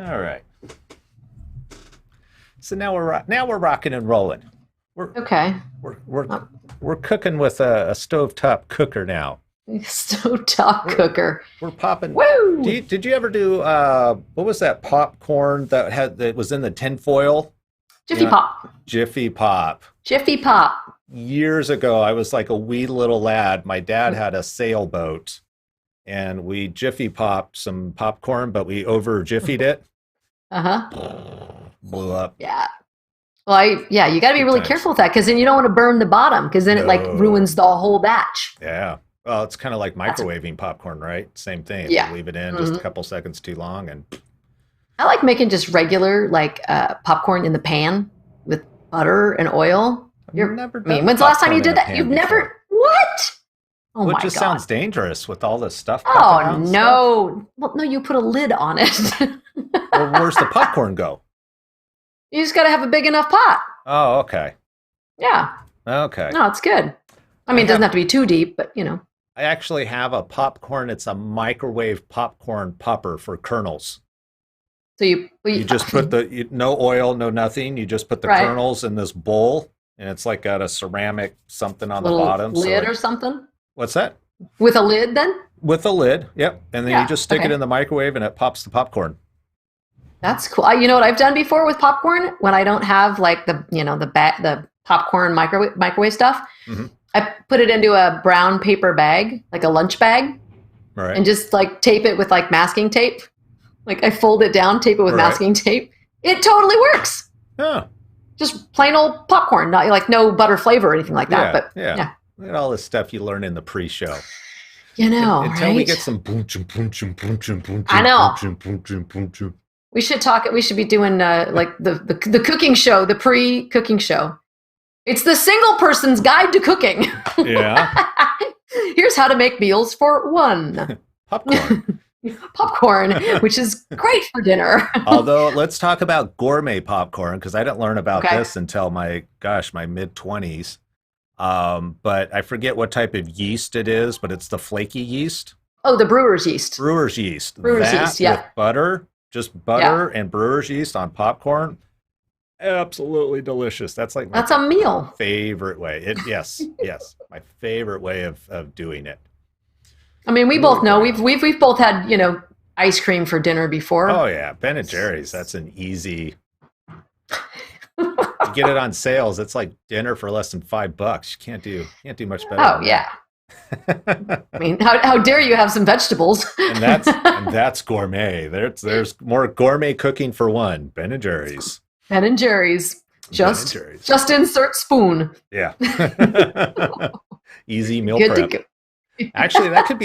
All right. So now we're rocking and rolling. We're Okay. we're we're we're cooking with a stovetop cooker now. Stovetop We're cooker. we're popping. Woo! Did you ever do what was that popcorn that was in the tinfoil? You Jiffy know, Pop. Jiffy Pop. Jiffy Pop. Years ago, I was like a wee little lad. My dad had a sailboat, and we Jiffy popped some popcorn, but we over Jiffied it. Uh-huh. Blew up. Yeah. Well, yeah, you got to be Good really times. careful with that because then you don't want to burn the bottom because then it like No. ruins the whole batch. Yeah. Well, it's kind of like That's microwaving popcorn, right? Same thing. If you yeah. leave it in just a hmm couple seconds too long, and I like making just regular like popcorn in the pan with butter and oil. I've never I mean, done when's the last time you popcorn in did a that? pan You've before. never what? Oh Well, it my just God. sounds dangerous with all this stuff popping Oh out and stuff. no. Well, no, you put a lid on it. Well, where's the popcorn go? You just got to have a big enough pot. Oh, okay. Yeah. Okay. No, it's good. I I mean, it doesn't have have to be too deep, but you know. I actually have a popcorn. It's a microwave popcorn popper for kernels. So You just put no oil, no nothing. You just put the right, kernels in this bowl, and it's like got a ceramic something on the little bottom. So lid it, or something what's that? with a lid then? With a lid. Yep. And then you Yeah. just stick it Okay. in the microwave, and it pops the popcorn. That's cool. You know what I've done before with popcorn when I don't have like the popcorn microwave stuff. Hmm. I put it into a brown paper bag, like a lunch bag, Right. and just like tape it with like masking tape. Like I fold it down, tape it with Right. masking tape. It totally works. Yeah. Just plain old popcorn, not like no butter flavor or anything like that. Yeah. But Yeah. yeah, Look at all this stuff you learn in the pre-show. you know, Until we right? get some boom, chum, boom, chum, boom, chum, boom, I chum, boom, know. chum, boom, chum, boom, chum. We should talk. We should be doing like the cooking show, the pre-cooking show. It's the single person's guide to cooking. Yeah. Here's how to make meals for one. Popcorn. Popcorn, which is great for dinner. Although, let's talk about gourmet popcorn because I didn't learn about Okay. this until my mid-20s. But I forget what type of yeast it is, but it's the flaky yeast, Oh, the brewer's yeast. brewer's yeast. Brewer's That yeast, yeah. with butter, just Yeah. butter and brewer's yeast on popcorn, absolutely delicious. That's like my That's a meal. favorite way. Yes, yes, my favorite way of doing it. I mean, we Ooh, both know wow. we've both had, ice cream for dinner before. Oh yeah, Ben and Jerry's. That's an easy. You get it on sales. It's like dinner for less than $5. You can't do much better Oh than yeah. that. I mean, how dare you have some vegetables? and that's gourmet. There's more gourmet cooking for one. Ben and Jerry's. Ben and Jerry's. Ben and Just Jerry's. just insert spoon. Yeah. Easy meal Good to prep. go. Actually, that could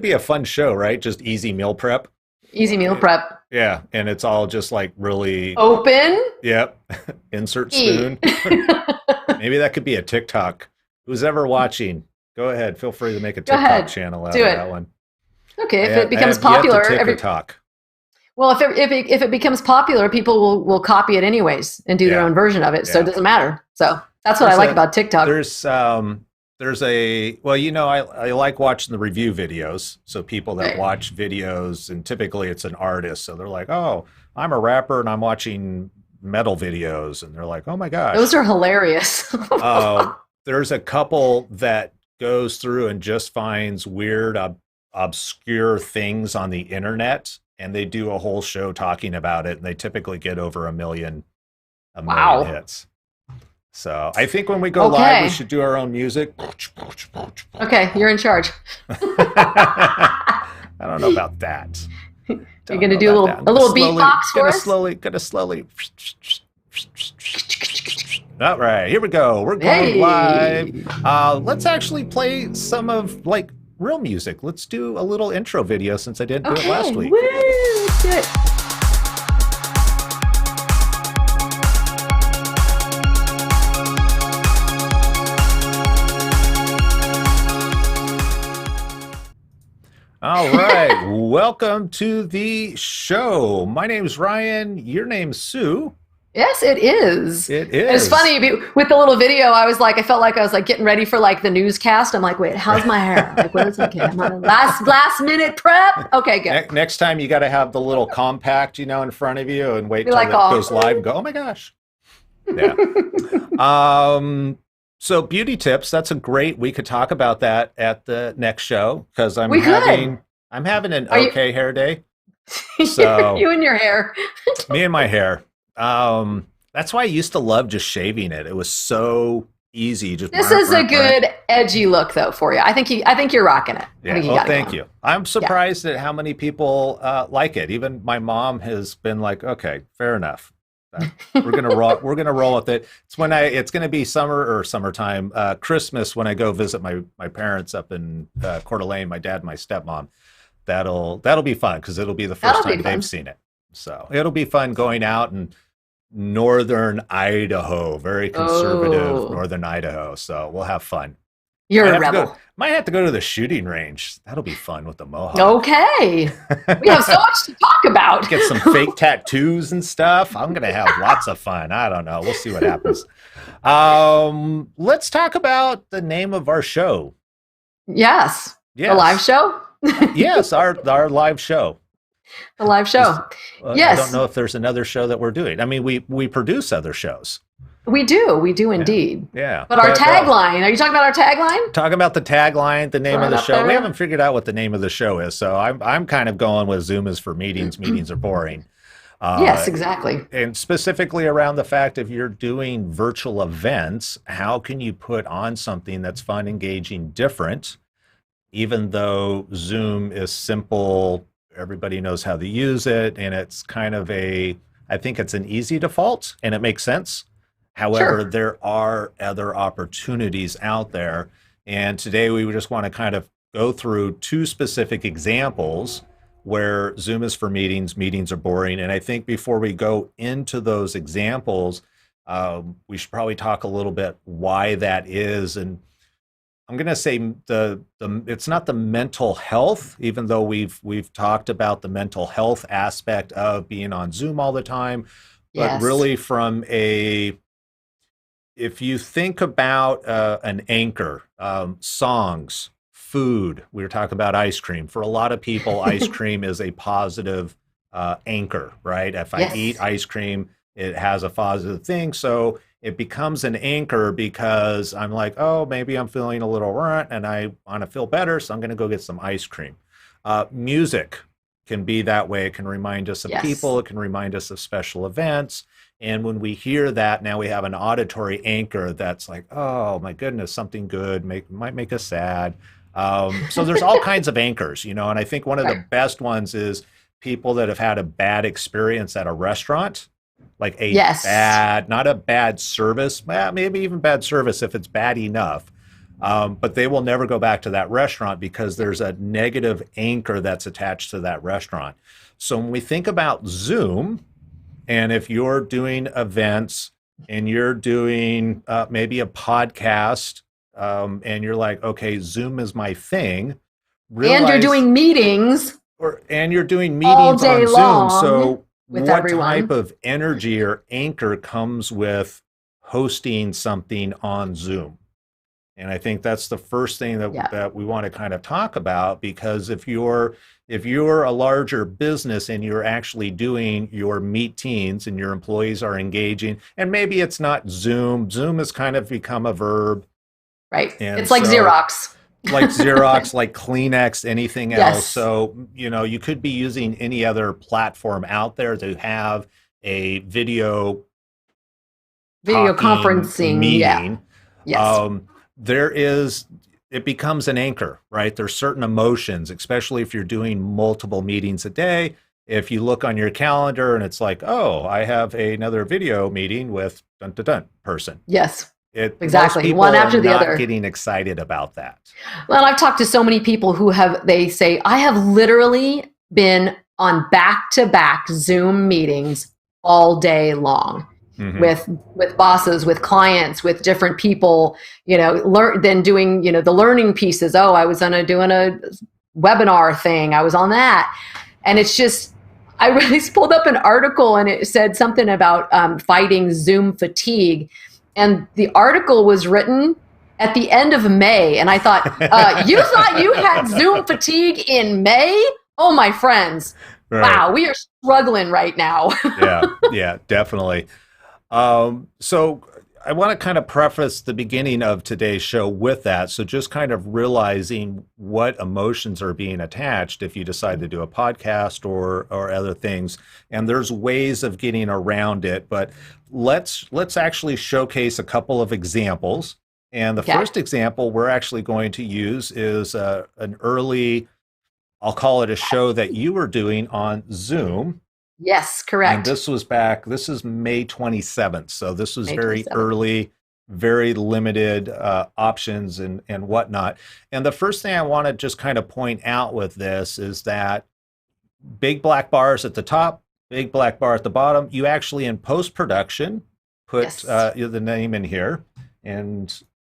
be a fun show, right? Just easy meal prep. Easy meal prep. Yeah, and it's all just like really. Open. Yep. Insert Eat. spoon. Maybe that could be a TikTok. Who's ever watching? Go ahead. Feel free to make a Go TikTok ahead. channel out Do of it. that one. Okay, if I it becomes have yet to popular, TikTok. well, if it becomes popular, people will copy it anyways and do their Yeah. own version of it. So Yeah. it doesn't matter. So that's what I There's like a about TikTok. there's a well, I like watching the review videos. So people that Right. watch videos, and typically it's an artist, so they're like, "Oh, I'm a rapper and I'm watching metal videos," and they're like, "Oh my gosh." Those are hilarious. There's a couple that goes through and just finds weird, obscure things on the internet, and they do a whole show talking about it, and they typically get over a million Wow. hits. So I think when we go live, we Okay. should do our own music. Okay, you're in charge. I don't know about that. You're Don't gonna know do a about little that. I'm a little slowly, beatbox for gonna us. slowly, gonna slowly. All right, here we go. We're going live. Hey. Let's actually play some of like real music. Let's do a little intro video since I didn't do it Okay. last week. Woo! Let's do it. All right, welcome to the show. My name's Ryan. Your name's Sue. Yes, it is. It And it's is. funny with the little video. I felt like I was like getting ready for like the newscast. I'm like, wait, how's my hair? Like, what is okay? I'm on last minute prep. Okay, good. Next time you got to have the little compact, in front of you and wait Be till like, it oh. goes live and go, oh my gosh. Yeah. So beauty tips, that's we could talk about that at the next show because I'm having an okay hair day. So you and your hair. me and my hair. That's why I used to love just shaving it. It was so easy. This is a good edgy look though for you. I think you're rocking it. Yeah. Well, thank you. I'm surprised at how many people like it. Even my mom has been like, okay, fair enough. We're gonna roll with it. It's gonna be summertime, Christmas when I go visit my parents up in Coeur d'Alene, my dad and my stepmom. That'll be fun because it'll be the first time they've seen it. So it'll be fun going out in northern Idaho, very conservative northern Idaho. So we'll have fun. You're a rebel. Might have to go to the shooting range. That'll be fun with the mohawk. Okay. We have so much to talk about. Get some fake tattoos and stuff. I'm going to have lots of fun. I don't know. We'll see what happens. Let's talk about the name of our show. Yes. The live show? Yes, our live show. The live show. Yes. I don't know if there's another show that we're doing. I mean, we produce other shows. We do indeed. Yeah. But our tagline, are you talking about our tagline? Talking about the tagline, the name of the show. There? We haven't figured out what the name of the show is, so I'm kind of going with Zoom is for meetings. Meetings are boring. Yes, exactly. And specifically around the fact if you're doing virtual events, how can you put on something that's fun, engaging, different, even though Zoom is simple, everybody knows how to use it, and it's kind of I think it's an easy default, and it makes sense. However, there are other opportunities out there. And today we just want to kind of go through two specific examples where Zoom is for meetings, meetings are boring. And I think before we go into those examples, we should probably talk a little bit why that is. And I'm going to say it's not the mental health, even though we've talked about the mental health aspect of being on Zoom all the time, but really from if you think about an anchor, songs, food, we were talking about ice cream. For a lot of people, ice cream is a positive anchor, right? If I eat ice cream, it has a positive thing. So it becomes an anchor because I'm like, oh, maybe I'm feeling a little runt and I want to feel better. So I'm going to go get some ice cream. Music can be that way. It can remind us of people. It can remind us of special events. And when we hear that, now we have an auditory anchor that's like, oh my goodness, something good might make us sad. So there's all kinds of anchors, and I think one of the best ones is people that have had a bad experience at a restaurant, like not a bad service, maybe even bad service if it's bad enough. But they will never go back to that restaurant because there's a negative anchor that's attached to that restaurant. So when we think about Zoom, and if you're doing events and you're doing maybe a podcast and you're like, okay, Zoom is my thing. And you're doing meetings. And you're doing meetings on Zoom. So what type of energy or anchor comes with hosting something on Zoom? And I think that's the first thing that we want to kind of talk about, because if you're a larger business and you're actually doing your meetings and your employees are engaging, and maybe it's not Zoom. Zoom has kind of become a verb. Right. And it's like Xerox. Like Xerox, like Kleenex, anything else. So, you could be using any other platform out there to have a video conferencing meeting. Yeah. Yes. It becomes an anchor, right? There's certain emotions, especially if you're doing multiple meetings a day. If you look on your calendar and it's like, oh, I have another video meeting with dun-dun-dun person. Yes, exactly. One after the other. Getting excited about that. Well, I've talked to so many people they say, I have literally been on back-to-back Zoom meetings all day long. Mm-hmm. with bosses, with clients, with different people, then doing, the learning pieces. Oh, I was doing a webinar thing. I was on that. And it's just, I really pulled up an article and it said something about fighting Zoom fatigue. And the article was written at the end of May. And I thought, you thought you had Zoom fatigue in May? Oh, my friends. Right. Wow, we are struggling right now. Yeah, definitely. So I want to kind of preface the beginning of today's show with that. So just kind of realizing what emotions are being attached if you decide to do a podcast or other things. And there's ways of getting around it, but let's actually showcase a couple of examples. And the first example we're actually going to use is an early, I'll call it a show that you were doing on Zoom. Yes, correct. And this is May 27th. So this was very 27th. early, very limited options and whatnot. And the first thing I want to just kind of point out with this is that big black bars at the top, big black bar at the bottom, you actually in post-production put the name in here. And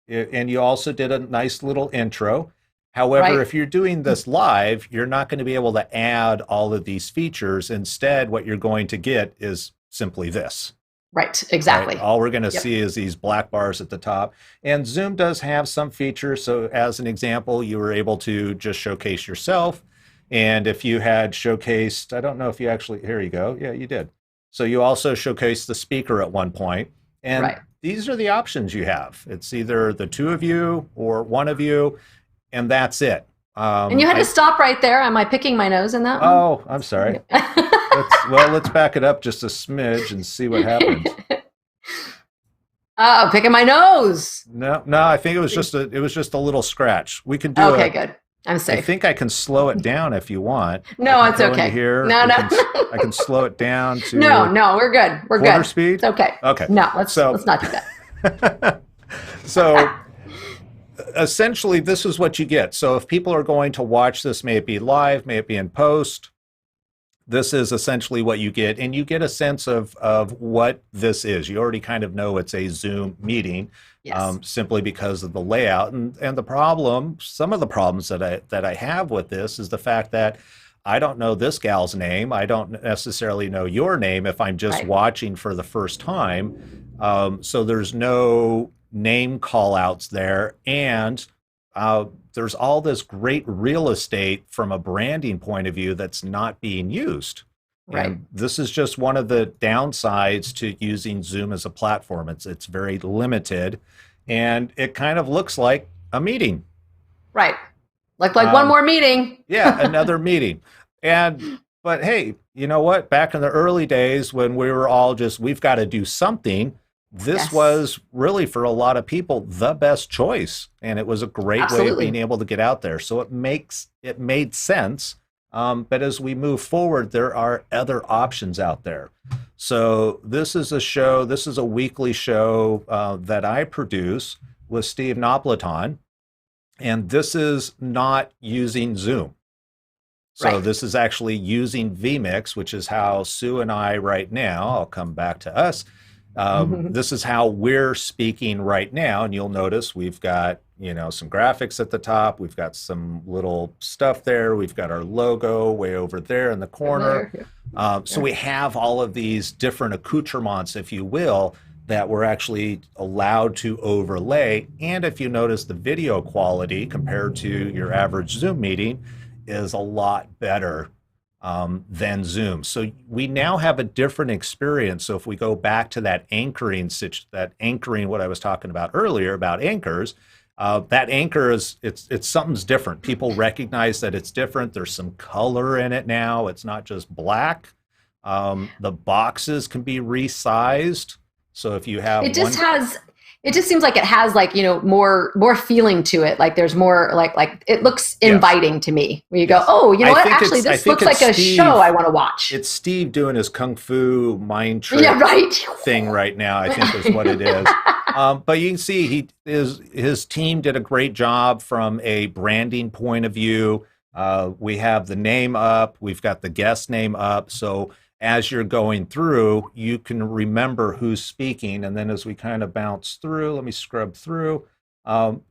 you also did a nice little intro. However, if you're doing this live, you're not going to be able to add all of these features. Instead, what you're going to get is simply this. Right, exactly. Right? All we're going to see is these black bars at the top. And Zoom does have some features. So as an example, you were able to just showcase yourself. And if you had showcased, I don't know if you actually, here you go. Yeah, you did. So you also showcased the speaker at one point. And these are the options you have. It's either the two of you or one of you. And that's it. And you had to stop right there. Am I picking my nose in that one? Oh, I'm sorry. Let's back it up just a smidge and see what happens. Picking my nose. No, I think it was just a little scratch. We can do Okay, good. I'm safe. I think I can slow it down if you want. No, it's okay. Here. No. I can slow it down to No, we're good. We're quarter good. speed. It's okay. Okay. No, let's not do that. So essentially, this is what you get. So if people are going to watch this, may it be live, may it be in post, this is essentially what you get. And you get a sense of what this is. You already kind of know it's a Zoom meeting, simply because of the layout. And the problem, some of the problems that I have with this is the fact that I don't know this gal's name. I don't necessarily know your name if I'm just watching for the first time. So there's no name call outs there, and there's all this great real estate from a branding point of view that's not being used. And this is just one of the downsides to using Zoom as a platform. It's very limited, and it kind of looks like a meeting. Right. Like one more meeting. Yeah, another meeting. But hey, you know what? Back in the early days when we were all just, we've got to do something, this was really, for a lot of people, the best choice. And it was a great way of being able to get out there. So it made sense. But as we move forward, there are other options out there. So this is a weekly show that I produce with Steve Napolitan. And this is not using Zoom. So this is actually using vMix, which is how Sue and I right now, I'll come back to us. This is how we're speaking right now. And you'll notice we've got, some graphics at the top. We've got some little stuff there. We've got our logo way over there in the corner. So we have all of these different accoutrements, if you will, that we're actually allowed to overlay. And if you notice, the video quality compared to your average Zoom meeting is a lot better than Zoom. So we now have a different experience. So if we go back to that anchoring, what I was talking about earlier about anchors, that anchor it's something's different. People recognize that it's different. There's some color in it now. It's not just black. The boxes can be resized. So if you have it just seems like it has more feeling to it. Like there's more like it looks inviting to me. Where you go, oh, you know what? Actually, this looks like a show I want to watch. It's Steve doing his kung fu mind trick thing right now, I think is what it is. But you can see his team did a great job from a branding point of view. We have the name up. We've got the guest name up. So as you're going through, you can remember who's speaking. And then as we kind of bounce through, let me scrub through,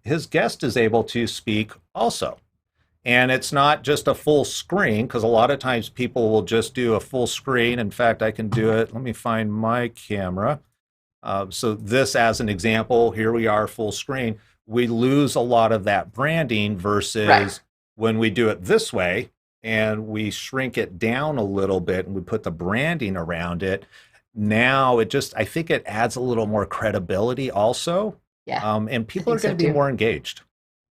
his guest is able to speak also. And it's not just a full screen, because a lot of times people will just do a full screen. In fact, I can do it. Let me find my camera. So this as an example, here we are full screen. We lose a lot of that branding Right. versus when we do it this way and we shrink it down a little bit and we put the branding around it. Now it just, I think it adds a little more credibility also. Yeah, And I people are think going so to be too. more engaged.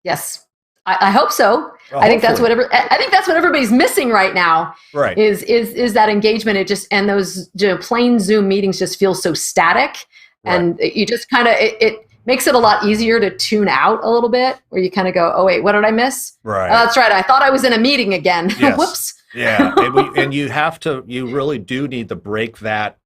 Yes, I hope so. Well, I think that's hopefully. I think that's what everybody's missing right now Right. is that engagement. It just and those plain Zoom meetings just feel so static, Right. and you just kind of it makes it a lot easier to tune out a little bit, where you kind of go, oh wait, what did I miss? Oh, Right. that's right, I thought I was in a meeting again. Yes. Whoops. Yeah. And you have to, you really do need to break that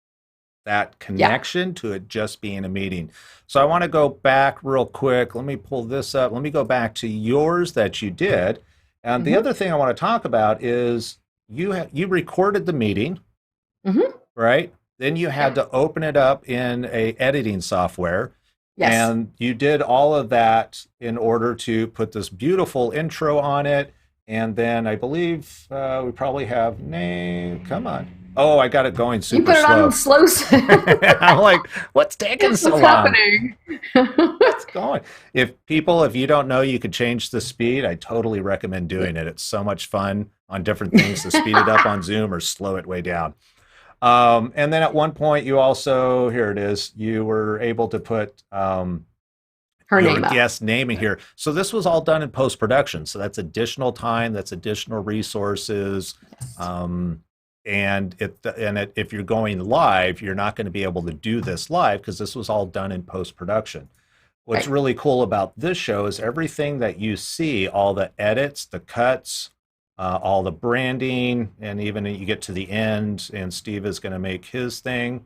Yeah. connection to it just being a meeting. So I want to go back real quick. Let me pull this up. Let me go back to yours that you did. And the Hmm. other thing I want to talk about is you recorded the meeting, Hmm. right? Then you had Yep. to open it up in a editing software, Yes. and you did all of that in order to put this beautiful intro on it. And then I believe we probably have name. Come on. Oh, I got it going You super put it on slow. slow. I'm like, what's taking so What's long? happening? It's going. If you don't know, you could change the speed. I totally recommend doing it. It's so much fun on different things to speed it up on Zoom or slow it way down. And then at one point, you also, here it is, you were able to put Her your name up. guest name in here. So this was all done in post production. So that's additional time, that's additional resources. Yes. If you're going live, you're not going to be able to do this live because this was all done in post production. What's Right. really cool about this show is everything that you see, all the edits, the cuts, all the branding, and even you get to the end, and Steve is going to make his thing.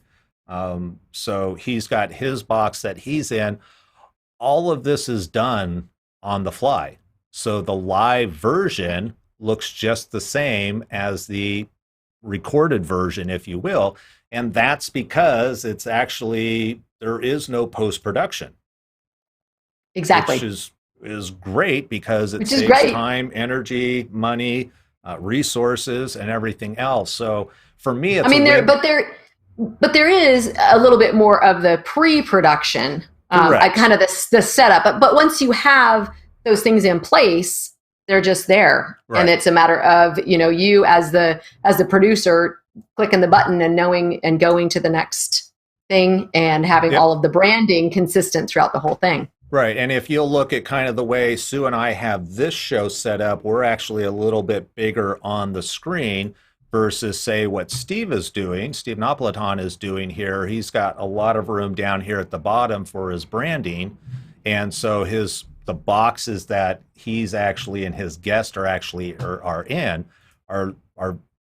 So he's got his box that he's in. All of this is done on the fly. So the live version looks just the same as the recorded version, if you will. And that's because it's actually, there is no post production, which Exactly. is great because it Which is saves great. time, energy, money, resources, and everything else. So for me, I it's a mean, win. but there is a little bit more of the pre-production, I Correct. kind of the setup. But once you have those things in place, they're just there, and Right. it's a matter of you as the producer clicking the button and knowing and going to the next thing and having Yep. all of the branding consistent throughout the whole thing. Right. And if you'll look at kind of the way Sue and I have this show set up, we're actually a little bit bigger on the screen versus, say, what Steve is doing. Steve Napolitan is doing here. He's got a lot of room down here at the bottom for his branding. And so the boxes that he's actually and his guests are actually are in are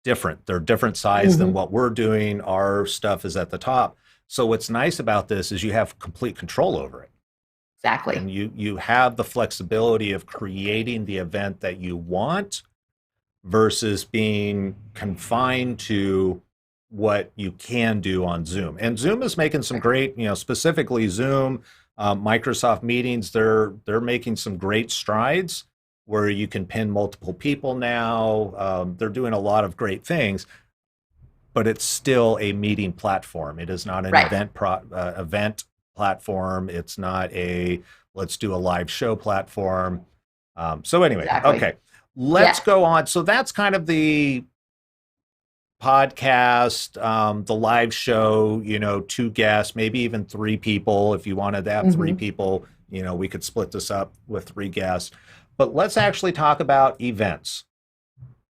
different. They're different size than Mm-hmm. what we're doing. Our stuff is at the top. So what's nice about this is you have complete control over it, Exactly. and you have the flexibility of creating the event that you want versus being confined to what you can do on Zoom. And Zoom is making some great, specifically Zoom, Microsoft Meetings. They're making some great strides where you can pin multiple people now. They're doing a lot of great things, but it's still a meeting platform. It is not an Right. event platform. It's not a let's do a live show platform. So anyway, Exactly. okay, let's Yeah. go on. So that's kind of the podcast, the live show. Two guests, maybe even three people. If you wanted to have three Mm-hmm. people, we could split this up with three guests. But let's actually talk about events.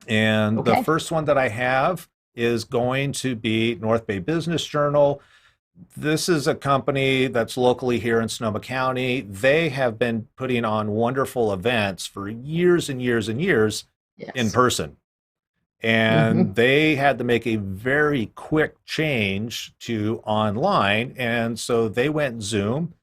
And the Okay. first one that I have is going to be North Bay Business Journal. This is a company that's locally here in Sonoma County. They have been putting on wonderful events for years and years and years in Yes. person. Mm-hmm. And they had to make a very quick change to online. And so they went Zoom.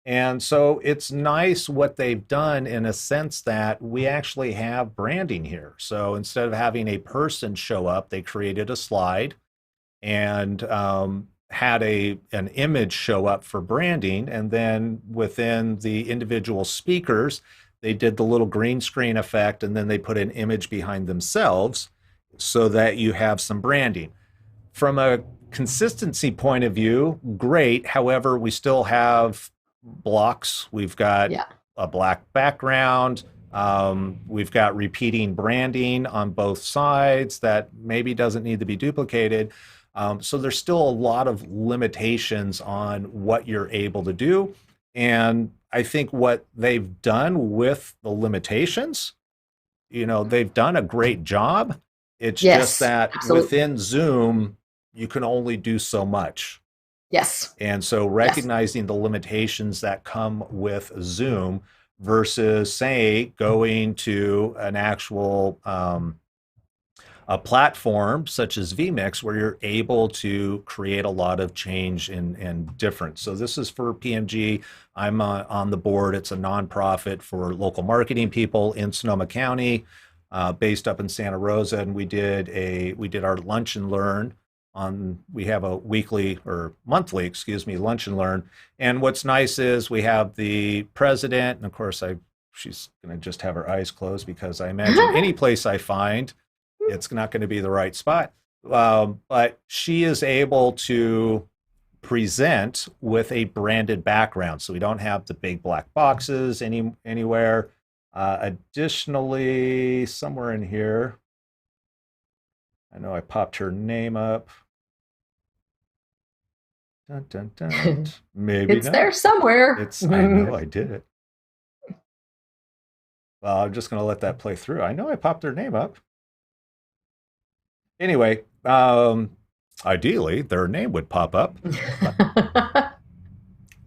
And so it's nice what they've done in a sense that we actually have branding here. So instead of having a person show up, they created a slide and had an image show up for branding. And then within the individual speakers, they did the little green screen effect, and then they put an image behind themselves so that you have some branding. From a consistency point of view, great. However, we still have blocks. We've got a black background. We've got repeating branding on both sides that maybe doesn't need to be duplicated. So there's still a lot of limitations on what you're able to do. And I think what they've done with the limitations, they've done a great job. It's just that within Zoom, you can only do so much. Yes. And so recognizing the limitations that come with Zoom versus, say, going to an actual a platform such as vMix, where you're able to create a lot of change and difference. So this is for PMG. I'm on the board. It's a nonprofit for local marketing people in Sonoma County, based up in Santa Rosa. And we did our lunch and learn we have a weekly or monthly, lunch and learn. And what's nice is we have the president, and of course she's going to just have her eyes closed, because I imagine any place I find, it's not going to be the right spot. But she is able to present with a branded background. So we don't have the big black boxes anywhere. Additionally, somewhere in here, I know I popped her name up. Dun, dun, dun. Maybe it's not there somewhere. I know I did it. Well, I'm just going to let that play through. I know I popped her name up. Anyway, ideally, their name would pop up.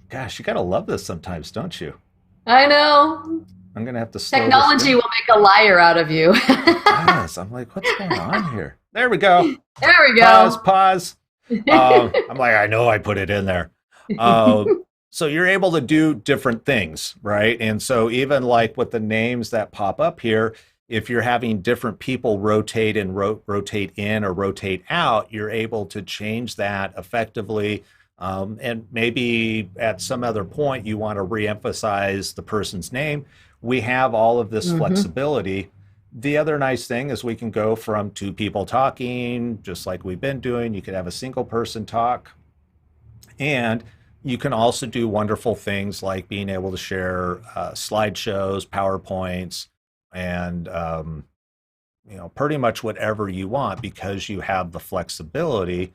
Gosh, you got to love this sometimes, don't you? I know. I'm going to have to slow Technology will make a liar out of you. Yes, I'm like, what's going on here? There we go. There we go. Pause. I'm like, I know I put it in there. So you're able to do different things, right? And so even like with the names that pop up here, if you're having different people rotate and rotate in or rotate out, you're able to change that effectively. And maybe at some other point you want to reemphasize the person's name. We have all of this flexibility. The other nice thing is we can go from two people talking, just like we've been doing. You could have a single person talk. And you can also do wonderful things like being able to share slideshows, PowerPoints, and pretty much whatever you want, because you have the flexibility,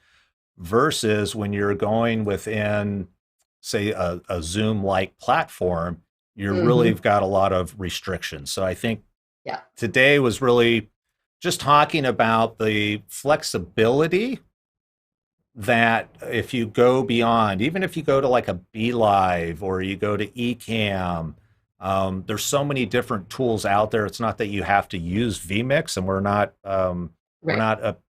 versus when you're going within, say, a Zoom-like platform, you really got a lot of restrictions. So I think today was really just talking about the flexibility that if you go beyond, even if you go to like a vLive or you go to Ecamm, there's so many different tools out there. It's not that you have to use vMix, and we're not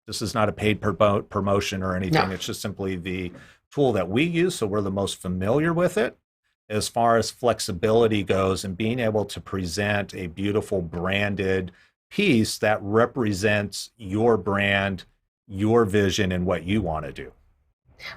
this is not a paid promotion or anything. No. It's just simply the tool that we use, so we're the most familiar with it. As far as flexibility goes, and being able to present a beautiful branded piece that represents your brand, your vision, and what you want to do.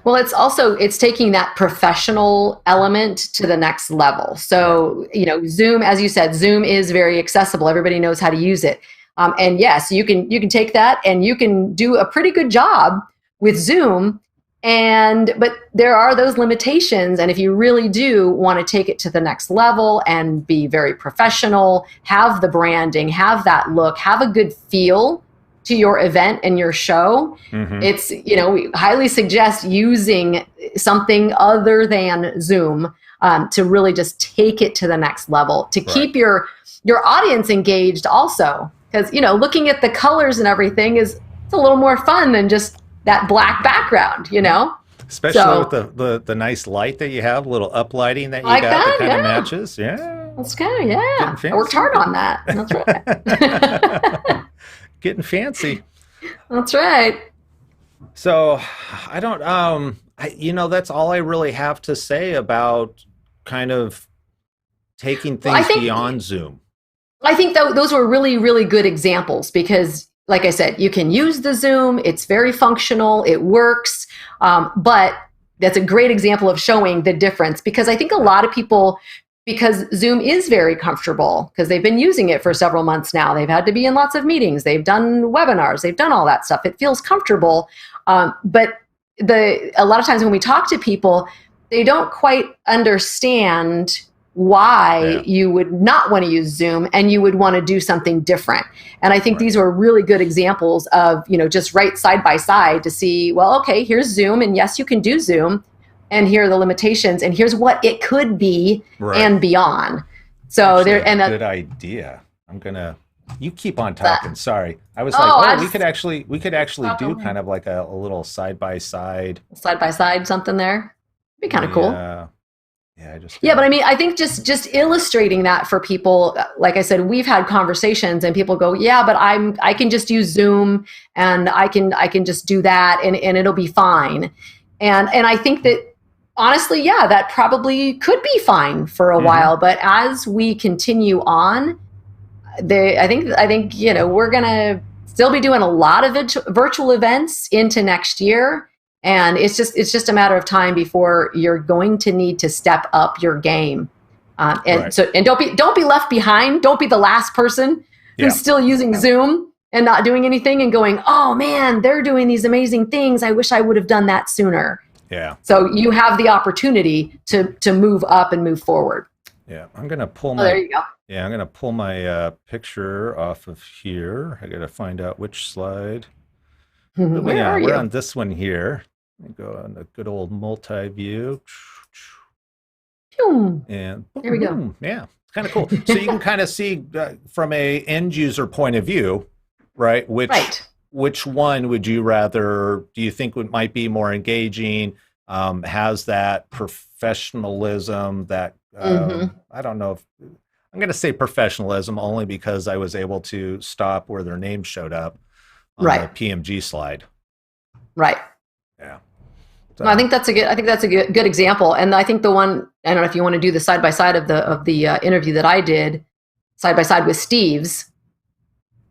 Well, it's taking that professional element to the next level. So, Zoom, as you said, Zoom is very accessible. Everybody knows how to use it. And yes, you can take that and you can do a pretty good job with Zoom. But there are those limitations. And if you really do want to take it to the next level and be very professional, have the branding, have that look, have a good feel to your event and your show, it's, we highly suggest using something other than Zoom to really just take it to the next level, to keep your audience engaged also. Because, looking at the colors and everything it's a little more fun than just that black background, Especially with the nice light that you have, a little uplighting that you got that kind of matches. Yeah. That's good, yeah. I worked hard on that. That's right. Getting fancy. That's right. So I don't, that's all I really have to say about kind of taking things beyond Zoom. I think those were really, really good examples because, like I said, you can use the Zoom. It's very functional. It works. But that's a great example of showing the difference, because I think a lot of people because Zoom is very comfortable because they've been using it for several months now. They've had to be in lots of meetings. They've done webinars. They've done all that stuff. It feels comfortable. But a lot of times when we talk to people, they don't quite understand why you would not want to use Zoom and you would want to do something different. And I think these were really good examples of, just right side by side to see, well, okay, here's Zoom. And yes, you can do Zoom. And here are the limitations. And here's what it could be and beyond. So actually, there, and good idea. You keep on talking. Sorry. I was like, we could actually do kind of like a little side by side something there. Be kind of cool. Yeah, but I mean, I think just illustrating that for people, like I said, we've had conversations and people go, yeah, but I can just use Zoom and I can just do that and it'll be fine. And I think that honestly, yeah, that probably could be fine for a while, but as we continue on, I think we're gonna still be doing a lot of virtual events into next year. And it's just a matter of time before you're going to need to step up your game, and don't be left behind. Don't be the last person who's still using Zoom and not doing anything and going, oh man, they're doing these amazing things. I wish I would have done that sooner. Yeah. So you have the opportunity to move up and move forward. Yeah, I'm gonna pull my. There you go. Yeah, I'm gonna pull my picture off of here. I gotta find out which slide. Where are you? We're on this one here. Let me go on the good old multi-view. And there we go. Yeah, it's kind of cool. So you can kind of see from a end user point of view, right? Which one would you rather? Do you think might be more engaging? Has that professionalism? That I don't know if I'm going to say professionalism only because I was able to stop where their name showed up on the PMG slide. Right. Yeah. So, I think that's a good example. And I think the one, I don't know if you want to do the side by side of the interview that I did side by side with Steve's.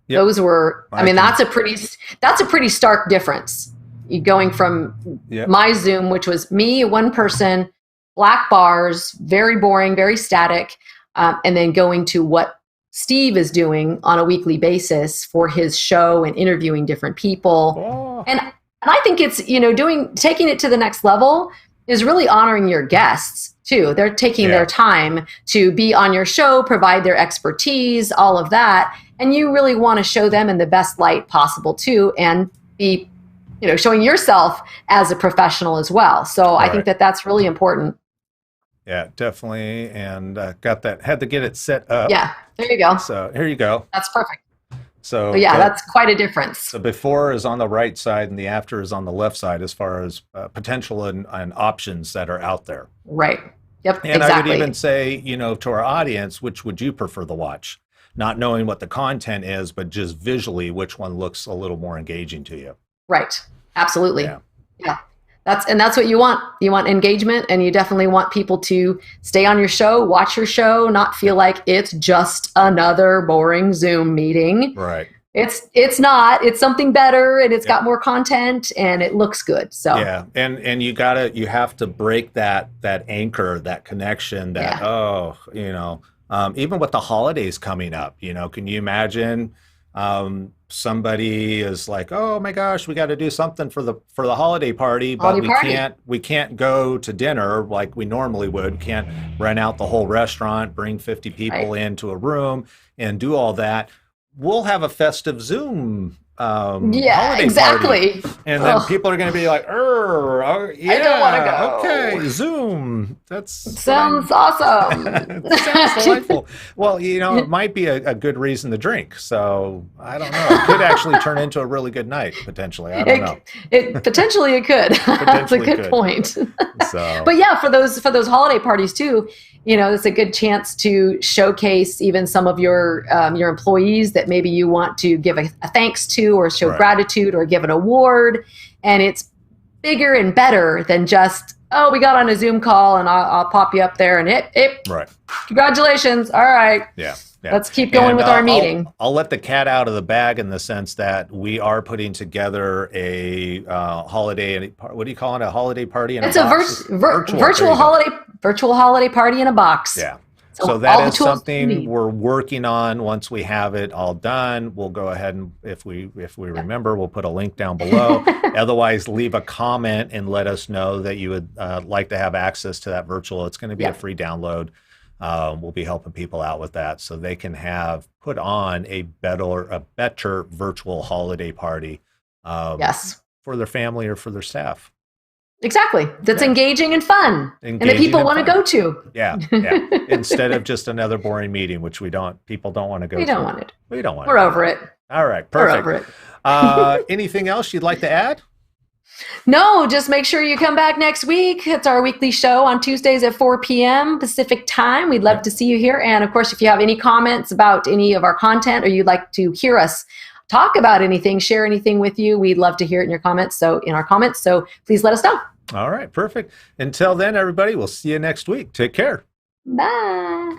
Yep. Those were, that's a pretty stark difference. You going from my Zoom, which was me, one person, black bars, very boring, very static, and then going to what Steve is doing on a weekly basis for his show and interviewing different people. Oh. And I think it's, taking it to the next level is really honoring your guests too. They're taking their time to be on your show, provide their expertise, all of that. And you really want to show them in the best light possible too, and be, showing yourself as a professional as well. So I think that's really important. Yeah, definitely. And had to get it set up. Yeah, there you go. So here you go. That's perfect. So that's quite a difference. The before is on the right side and the after is on the left side as far as potential and options that are out there. Right. Yep, and exactly. I would even say, to our audience, which would you prefer to watch? Not knowing what the content is, but just visually, which one looks a little more engaging to you. Right. Absolutely. Yeah. That's what you want. You want engagement, and you definitely want people to stay on your show, watch your show, not feel like it's just another boring Zoom meeting. Right. It's not. It's something better, and it's got more content, and it looks good. So and you have to break that anchor, that connection. That even with the holidays coming up, can you imagine? Somebody is like, oh my gosh, we got to do something for the holiday party, but we can't go to dinner like we normally would. Can't rent out the whole restaurant, bring 50 people into a room and do all that. We'll have a festive Zoom holiday exactly party. And then people are going to be like, I don't want to go. Okay, Zoom. Sounds awesome. Sounds delightful. Well, it might be a good reason to drink. So I don't know. It could actually turn into a really good night, potentially. I don't know. Potentially it could. That's a good point. But yeah, for those holiday parties too, it's a good chance to showcase even some of your employees that maybe you want to give a thanks to, or show gratitude, or give an award. And it's bigger and better than just, we got on a Zoom call and I'll pop you up there and congratulations. All right. Yeah. Let's keep going with our meeting. I'll let the cat out of the bag in the sense that we are putting together a holiday. What do you call it? A holiday party in a box? It's a virtual holiday party in a box. Yeah. So that is something we're working on. Once we have it all done, we'll go ahead and if we remember, we'll put a link down below. Otherwise, leave a comment and let us know that you would like to have access to that virtual. It's going to be a free download. We'll be helping people out with that so they can put on a better virtual holiday party. For their family or for their staff. Exactly. That's engaging and fun. And that people want to go to. Yeah. Instead of just another boring meeting, which people don't want to go to. We don't want it. We're over it. All right. Perfect. We're over it. Anything else you'd like to add? No, just make sure you come back next week. It's our weekly show on Tuesdays at 4 p.m. Pacific time. We'd love to see you here. And of course, if you have any comments about any of our content or you'd like to hear us talk about anything, share anything with you, we'd love to hear it in our comments. So please let us know. All right, perfect. Until then, everybody, we'll see you next week. Take care. Bye.